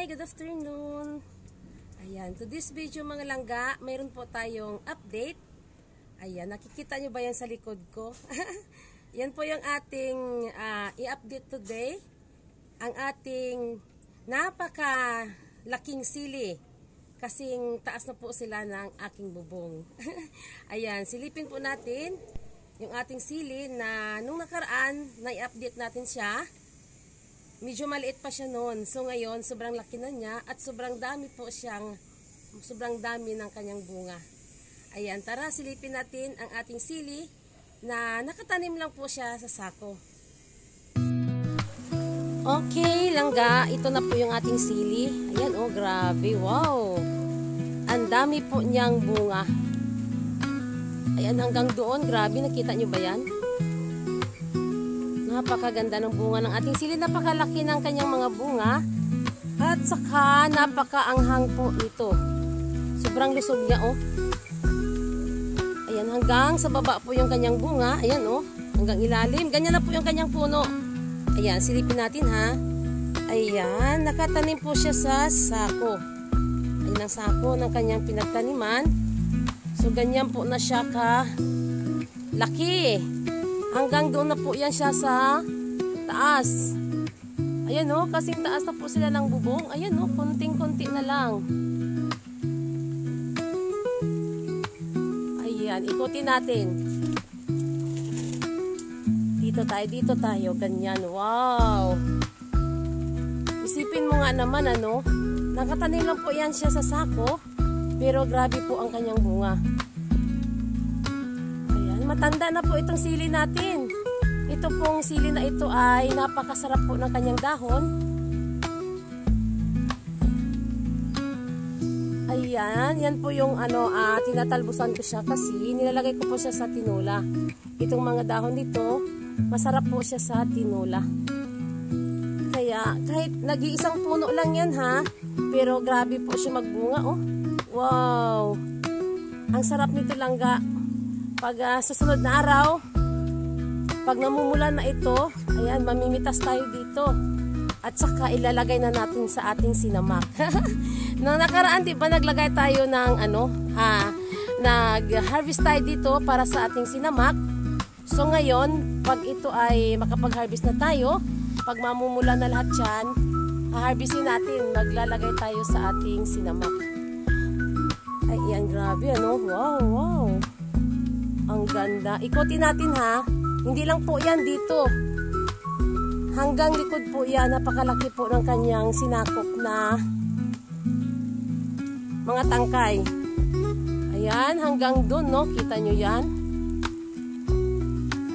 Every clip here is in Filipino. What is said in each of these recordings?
Good afternoon. Ayan, to this video mga langga, mayroon po tayong update. Ayan, nakikita nyo ba yan sa likod ko? Yan po yung ating i-update today. Ang ating napakalaking sili. Kasing taas na po sila ng aking bubong. Ayan, silipin po natin yung ating sili na nung nakaraan, na-i-update natin siya. Medyo maliit pa siya noon. So ngayon, sobrang laki na niya at sobrang dami ng kanyang bunga. Ayan, tara silipin natin ang ating sili na nakatanim lang po siya sa sako. Okay, langga, ito na po yung ating sili. Ayan, oh, grabe, wow. Ang dami po niyang bunga. Ayan, hanggang doon, grabe, nakita nyo ba yan? Napakaganda ng bunga ng ating sili. Napakalaki ng kanyang mga bunga. At saka napakaanghang po nito. Sobrang lusog niya, oh. Ayan, hanggang sa baba po yung kanyang bunga. Ayan, oh. Hanggang ilalim. Ganyan na po yung kanyang puno. Ayan, silipin natin, ha. Ayan, nakatanim po siya sa sako. Ayan ang sako ng kanyang pinagtaniman. So, ganyan po na siya ka laki. Hanggang doon na po yan siya sa taas. Ayan, o, kasing taas na po sila ng bubong. Ayan, o, konting-konti na lang. Ayan, ikutin natin. Dito tayo, ganyan. Wow! Isipin mo nga naman, ano, nakatanim lang po yan siya sa sako, pero grabe po ang kanyang bunga. Matanda na po itong sili natin. Ito pong sili na ito ay napakasarap po ng kanyang dahon. Ayan, yan po yung tinatalbusan ko siya kasi nilalagay ko po siya sa tinola. Itong mga dahon dito, masarap po siya sa tinola. Kaya kahit nag-iisang puno lang yan, ha, pero grabe po siya magbunga, oh. Wow! Ang sarap nito, langga. Pag susunod na araw, pag namumulan na ito, ayan, mamimitas tayo dito. At saka ilalagay na natin sa ating sinamak. Nang nakaraan, di ba, naglagay tayo ng nag-harvest tayo dito para sa ating sinamak. So ngayon, pag ito ay makapag-harvest na tayo, pag mamumulan na lahat yan, ha-harvestin natin, maglalagay tayo sa ating sinamak. Ayan, grabe, ano? Wow, wow! Ang ganda. Ikutin natin, ha. Hindi lang po yan dito. Hanggang likod po yan. Napakalaki po ng kanyang sinakop na mga tangkay. Ayan, hanggang doon, no? Kita nyo yan.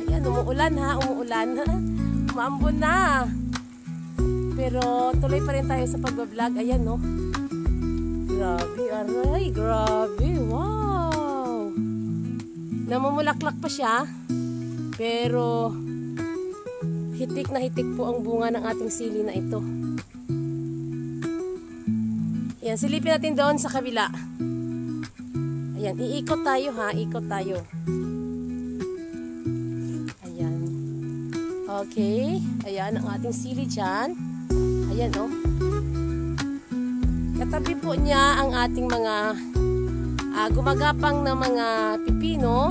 Ayan, umuulan, ha. Umuulan. Maambon na. Pero tuloy pa rin tayo sa pag-vlog. Ayan, no? Grabe, aray. Grabe. Wow. Namumulaklak pa siya, pero hitik na hitik po ang bunga ng ating sili na ito. Ayan, silipin natin doon sa kabila. Ayan, iikot tayo, ha, ikot tayo. Ayan. Okay, ayan ang ating sili dyan. Ayan, oh. Katabi po niya ang ating mga gumagapang na mga pipino,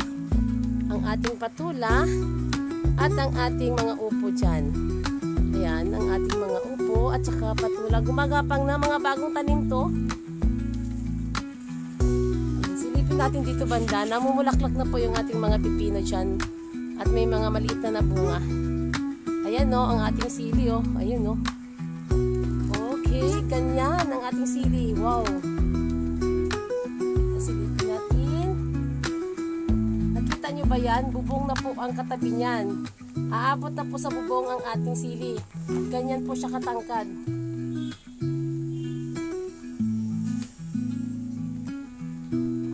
ang ating patula, at ang ating mga upo dyan. Ayan, ang ating mga upo at saka patula. Gumagapang na mga bagong tanim to. Ayan, silipin natin dito banda. Namumulaklak na po yung ating mga pipino dyan. At may mga maliit na bunga. Ayan, no, ang ating sili, oh. Ayan, no. Okay, ganyan ang ating sili. Wow! Ba yan? Bubong na po ang katabi niyan. Aabot na po sa bubong ang ating sili. Ganyan po siya katangkad.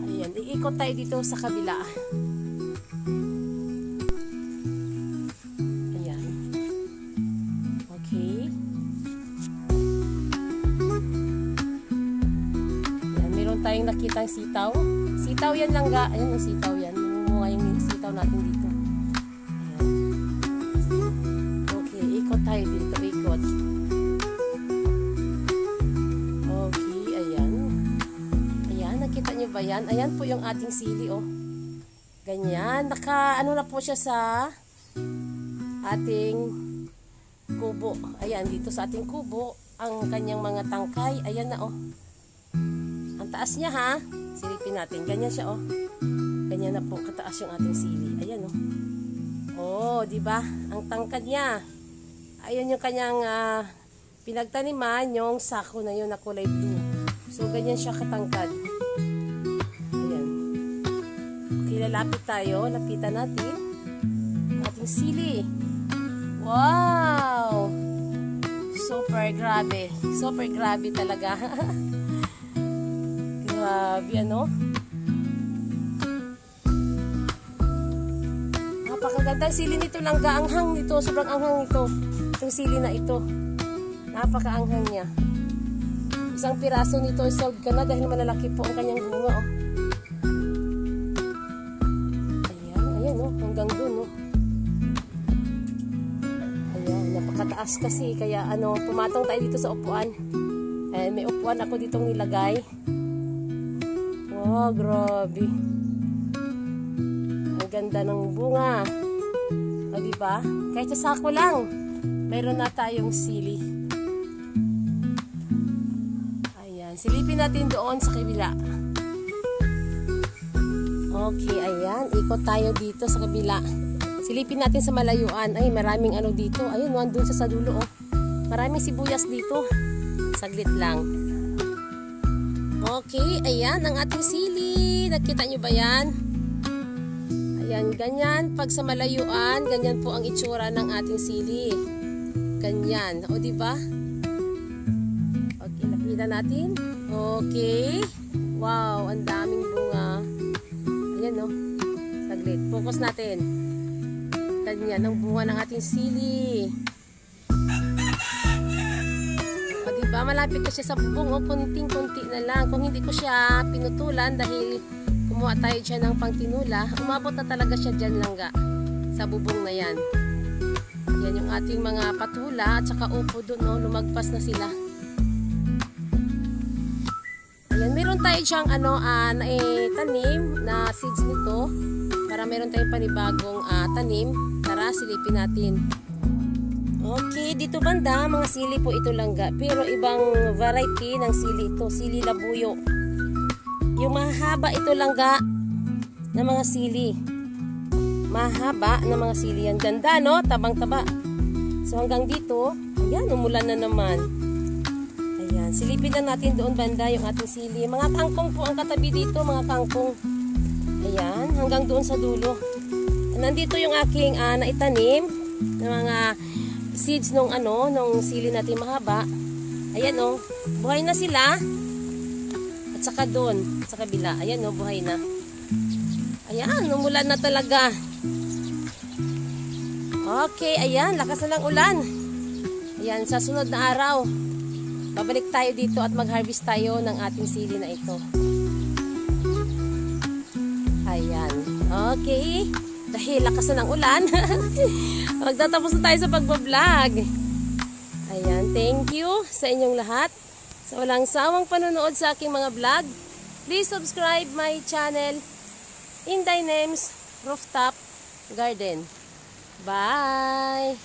Ayan, iikot tayo dito sa kabila. Ayan. Okay. Ayan, meron tayong nakitang sitaw. Sitaw yan, langga. Ayan, yung sitaw yan. Yung sitaw natin dito. Ayan. Okay, ikot tayo dito, ikot. ba yan? Ayan po yung ating sili, oh. Ganyan. Ano na po siya sa ating kubo. Ayan, dito sa ating kubo, ang kanyang mga tangkay. Ayan na, oh. Ang taas niya, ha? Silipin natin. Ganyan siya, oh. Ganyan na po kataas yung ating sili. Ayan, oh. Oh, di ba? Ang tangkad niya. Ayun yung kanyang pinagtaniman, yung sako na yun na kulay blue. So, ganyan siya katangkad. Ayan. Okay, lalapit tayo. Lapitan natin ating sili. Wow! Super grabe. Super grabe talaga. Grabe, ano? Napakagandang sili nito lang. Gaanghang nito. Sobrang anghang nito. Itong sili na ito. Napakaanghang niya. Isang piraso nito ay solve ka na dahil malalaki po ang kanyang bunga, oh. Ayan, ayan, oh. Hanggang dun, oh. Ayan, napakataas kasi. Kaya, pumatong tayo dito sa upuan. Ayan, may upuan ako ditong nilagay. Wow, grabe. Ang ganda ng bunga. O, diba? Kahit sa sako lang, mayroon na tayong sili. Ayan. Silipin natin doon sa kabila. Okay, ayan. Ikot tayo dito sa kabila. Silipin natin sa malayuan. Ay, maraming ano dito. Ayun, doon sa dulo, oh. Maraming sibuyas dito. Saglit lang. Okay, ayan ang ating sili. Nakita nyo ba yan? Ayan, ganyan. Pag sa malayuan, ganyan po ang itsura ng ating sili. Ganyan. O, diba? Okay, lapitan natin. Okay. Wow, ang daming bunga. Ayan, no? Saglit. Focus natin. Ganyan ang bunga ng ating sili. O, diba? Malapit ko siya sa bubong. O, kunting-kunti na lang. Kung hindi ko siya pinutulan dahil kumuha tayo dyan ng pangtinula, umabot na talaga siya dyan langga. Sa bubong na yan. Yan yung ating mga patula at saka upo doon, no? Lumagpas na sila. Ayan, meron tayo diyang tanim na seeds nito para meron tayong panibagong tanim. Tara, silipin natin. Okay, dito banda, mga sili po ito langga. Pero ibang variety ng sili ito, sili labuyo. Yung mahaba ito langga na mga sili. Mahaba na mga sili yan. Ganda, no? Tabang-taba. So hanggang dito, ayan, umulan na naman. Ayan, silipin na natin doon banda yung ating sili. Mga kangkong po ang katabi dito, mga kangkong. Ayan, hanggang doon sa dulo. Nandito yung aking naitanim na mga seeds nung sili natin mahaba. Ayan, oh, buhay na sila. At saka doon, sa kabila. Ayan, oh, buhay na. Ayan, umulan na talaga. Okay, ayan, lakas na ng ulan. Ayan, sa sunod na araw, babalik tayo dito at mag-harvest tayo ng ating sili na ito. Ayan, okay. Dahil lakas na ng ulan, magtatapos na tayo sa pagbablog. Ayan, thank you sa inyong lahat. Sa walang sawang panonood sa aking mga vlog, please subscribe my channel, Inday Names Rooftop Garden. Bye!